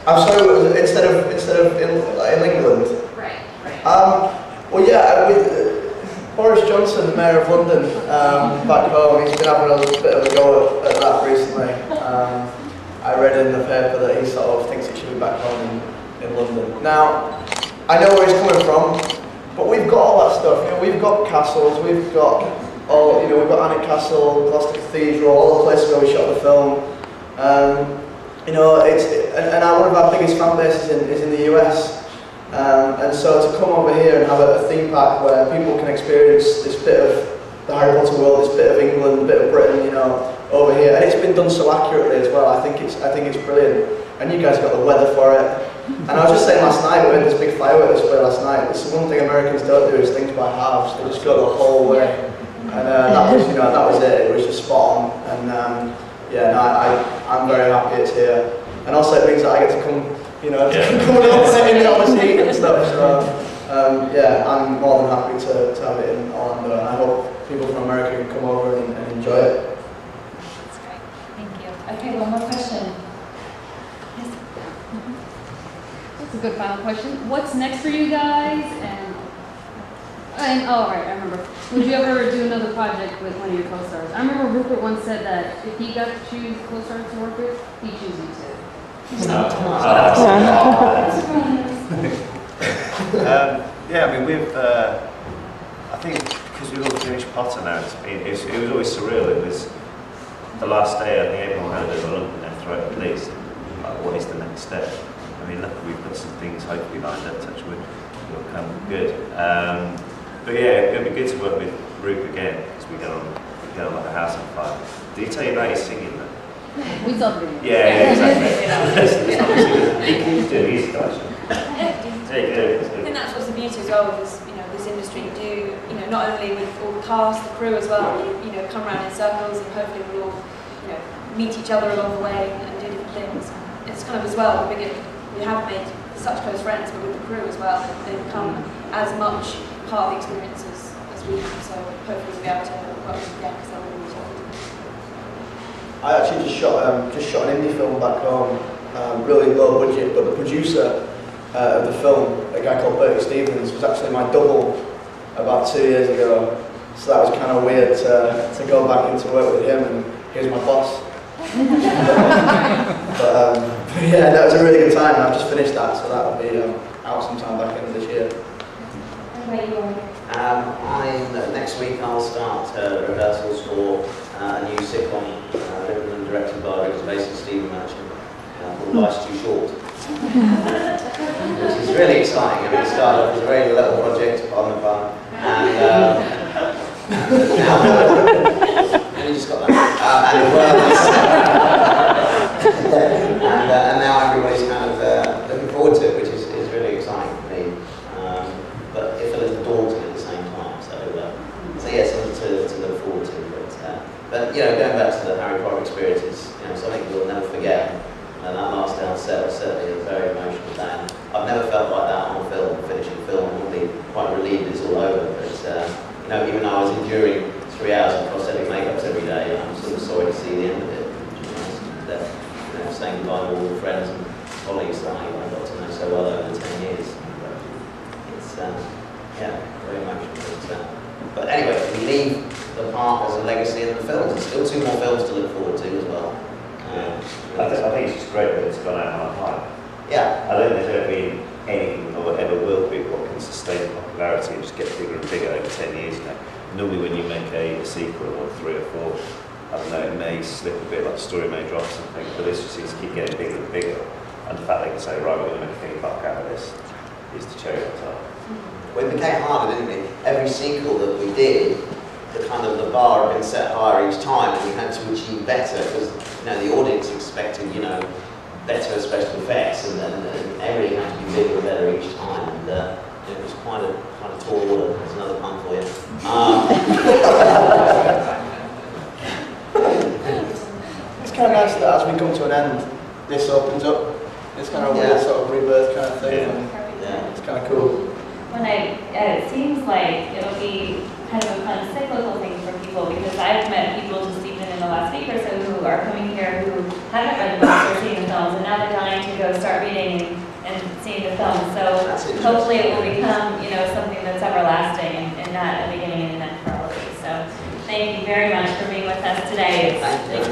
I'm sorry, instead of in England. Right, right. Well, yeah, Boris Johnson, the Mayor of London, back home, he's been having a bit of a go at that recently. I read in the paper that he sort of thinks he should be back home in London. Now, I know where he's coming from, but we've got all that stuff. You know, we've got castles, we've got all, you know, we've got Alnwick Castle, Gloucester Cathedral, all the places where we shot the film. You know, one of our biggest fan bases is in the US. And so to come over here and have a theme park where people can experience this bit of the Harry Potter world, this bit of England, a bit of Britain, you know, over here, and it's been done so accurately as well. I think it's brilliant, and you guys got the weather for it. And I was just saying last night, we had this big firework display last night. It's one thing Americans don't do is things by halves. They just go the whole way, and that was, you know, that was it. It was just spot on, and yeah, no, I'm very happy it's here, and also it means that I get to come. You know, coming up in all this heat and stuff. So, yeah, I'm more than happy to have it in Orlando, and I hope people from America can come over and enjoy it. That's great. Thank you. Okay, one more question. Yes. That's a good final question. What's next for you guys? And oh, right, I remember. Would you ever do another project with one of your co-stars? I remember Rupert once said that if he got to choose co-stars to work with, he'd choose you too. Yeah, I mean, I think because we've all finished Potter now, it was always surreal. It was the last day, I think everyone had a bit of a lump in their throat at least. Like, what is the next step? I mean, look, we've got some things hopefully lined up, touch wood, will come good. But yeah, it'll be good to work with Rupe again, because we get on like a house on fire. Did he tell you about his singing though? We saw the video. Yeah, exactly. He keeps doing his stuff. I think that's what's the beauty as well with this, you know, this industry. You do, you know, not only with all the cast, the crew as well. You know, come around in circles, and hopefully we'll all, you know, meet each other along the way and do different things. It's kind of as well. We have made such close friends, but with the crew as well, they become as much part of the experience as we have. So hopefully we'll be able to work with them again because they'll really enjoy it. I actually just shot an indie film back home, really low budget, but the producer of the film, a guy called Bertie Stevens, was actually my double about 2 years ago. So that was kind of weird to go back into work with him, and he was my boss. but yeah, that was a really good time, and I've just finished that, so that will be out sometime back end of this year. Next week I'll start rehearsals for a new sitcom written and directed by Richard Bass and Stephen Merchant called Life's Too Short, which is really exciting. I mean, it started off as a very little project on the fun, and now you just got that. And now everybody's kind of looking forward to it, which is really exciting for me. But it's a little daunting at the same time. So yeah, something to look forward to. But you know, going back to the Harry Potter experiences, you know, something we'll never forget. And that last day on set was certainly a very emotional day. And I've never felt like that on film, finishing film. I'm normally quite relieved it's all over. But you know, even though I was enduring 3 hours of prosthetic makeups every day, I'm sort of sorry to see the end of it. You know, saying goodbye to all the friends and colleagues that I got to know so well over 10 years. It's yeah, very emotional. But anyway, we leave the part as a legacy in the films. There's still 2 more films to look forward to as well. I think it's just great that it's gone out on time. Yeah. I don't think there's ever been anything or ever will be what can sustain popularity and just get bigger and bigger over 10 years now. Normally when you make a sequel or 3 or 4, I don't know, it may slip a bit, like the story may drop or something, but this just seems to keep getting bigger and bigger. And the fact they can say, right, we're going to make a theme park out of this is the cherry on top. Well, it became harder, didn't it? Every sequel that we did, the bar had been set higher each time, and we had to achieve better because, you know, the audience expected, you know, better special effects, and everything had to be bigger and better each time. And it was quite a tall order. That's another pun for you. It's kind of nice that as we come to an end, this opens up. It's kind of a weird sort of rebirth kind of thing. And it's kind of cool. It seems like it'll be kind of a fun cyclical thing for people, because I've met people just even in the last week or so who are coming here who haven't read the books or seen the films, and now they're dying to go start reading and seeing the films. So That's interesting. hopefully it will become, you know, something that's everlasting and not a beginning and an end for all of you. So thank you very much for being with us today. Thank you. It's